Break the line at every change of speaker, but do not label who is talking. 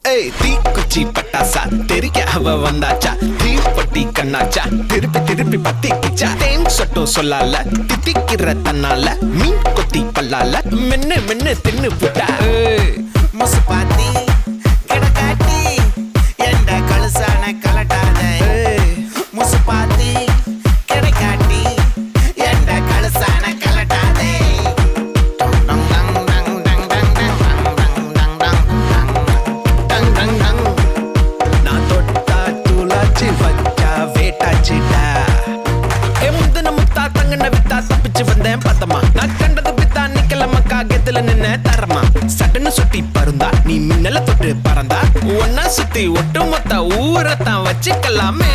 ஏய் தீக்குச்சி பட்டாசா தெரிக்க அவ வந்தாச்சா தீப்பட்டி கண்ணாச்சா திருப்பி திருப்பி பத்திக்கிச்சா தேன் சொட்டும் சொல்லால தித்திக்கிற தன்னால மீன் கொத்தி பல்லால மென்னு மென்னு தின்னு புட்டா
முசு பாத்தி கிடக்காட்டி எந்த கழுசான கலட்டாத முசு பாத்தி கிடக்காட்டி எந்த கழுசான கலட்டாதே
நான் தொட்டா தூளாச்சு வச்சா வேட்டாச்சுடா முந்தின முத்தா தங்கன வித்தா தப்பிச்சு வந்தேன் பத்தமா நான் கண்டது பித்தா நிக்கலமா காகத்துல நின்ன தரமா சட்டுன்னு சுட்டி பருந்தா நீ மின்னல தொட்டு பறந்தா ஒன்னா சுத்தி ஒட்டு மொத்த ஊரத்தான் வச்சுக்கலாமே